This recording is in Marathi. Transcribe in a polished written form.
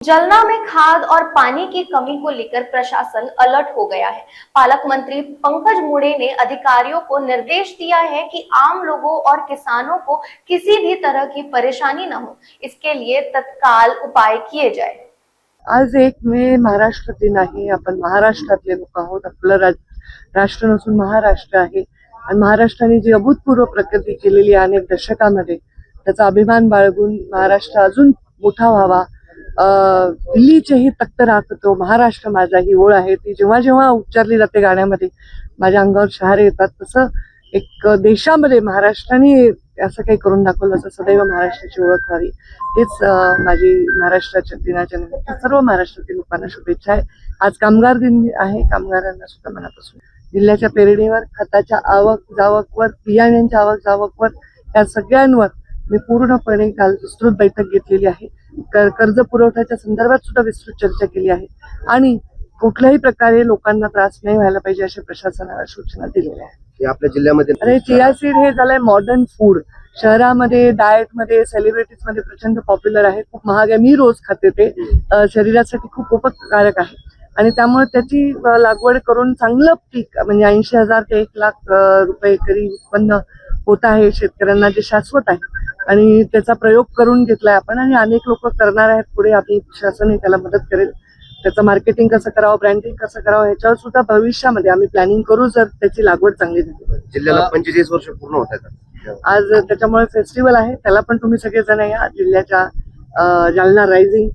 जलना में खाद और पानी की कमी को लेकर प्रशासन अलर्ट हो गया है। पालक मंत्री पंकज मुंडे ने अधिकारियों को निर्देश दिया है कि आम लोगों और किसानों को किसी भी तरह की परेशानी न हो, इसके लिए तत्काल उपाय किए जाए। आज 1 मे महाराष्ट्र दिन आहे। आपण महाराष्ट्रातले लोक आहोत। आपलं राष्ट्र नसून महाराष्ट्र आहे आणि महाराष्ट्राने जी अभूतपूर्व प्रगती केलेली आहे अनेक दशकांमध्ये, त्याचा अभिमान बाळगून महाराष्ट्र अजून मोठा व्हावा, दिल्लीचेही तख्त राखतो महाराष्ट्र माझा ही ओळ आहे। ती जेव्हा जेव्हा उच्चारली जाते गाण्यामध्ये माझ्या अंगावर शहारे येतात। तसं एक देशामध्ये महाराष्ट्राने असं काही करून दाखवलं तर सदैव महाराष्ट्राची ओळख व्हावी, हेच माझी महाराष्ट्राच्या दिनाच्या निमित्त सर्व महाराष्ट्रातील लोकांना शुभेच्छा आहे। आज कामगार दिन आहे। कामगारांना सुद्धा मनापासून जिल्ह्याच्या पेरणीवर, खताच्या आवक जावकवर, बियाण्यांच्या आवक जावकवर या सगळ्यांवर मी पूर्णपणे काल विस्तृत बैठक घेतलेली आहे। कर्ज पुरवठ्याच्या संदर्भात सुद्धा विस्तृत चर्चा केली आहे आणि कुठल्याही प्रकारे लोकांना त्रास नाही व्हायला पाहिजे अशा प्रशासनाला सूचना दिलेल्या आहेत। आपल्या जिल्ह्यामध्ये अरे चिया सीड हे झालंय मॉडर्न फूड, शहरामध्ये डाएट मध्ये सेलिब्रिटीज मध्ये प्रचंड पॉप्युलर आहे, खूप महाग आहे। मी रोज खाते ते, शरीरासाठी खूप उपकारक आहे आणि त्यामुळे त्याची लागवड करून चांगलं पीक म्हणजे 80,000 ते 1,00,000 रुपये एकरी उत्पन्न होत आहे शेतकऱ्यांना, जे शाश्वत आहे आणि त्याचा प्रयोग करून घेतलाय आपण आणि अनेक लोक करणार आहेत। पुढे आपली शासनही त्याला मदत करेल। त्याचं मार्केटिंग कसं करावं, ब्रँडिंग कसं करावं ह्याच्यावर सुद्धा भविष्यामध्ये आम्ही प्लॅनिंग करू जर त्याची लागवड चांगली झाली। जिल्ह्याला 45 वर्ष पूर्ण होत आहेत आज त्याच्यामुळे फेस्टिवल आहे, त्याला पण तुम्ही सगळेजण या। जिल्ह्याच्या जालना रायझिंग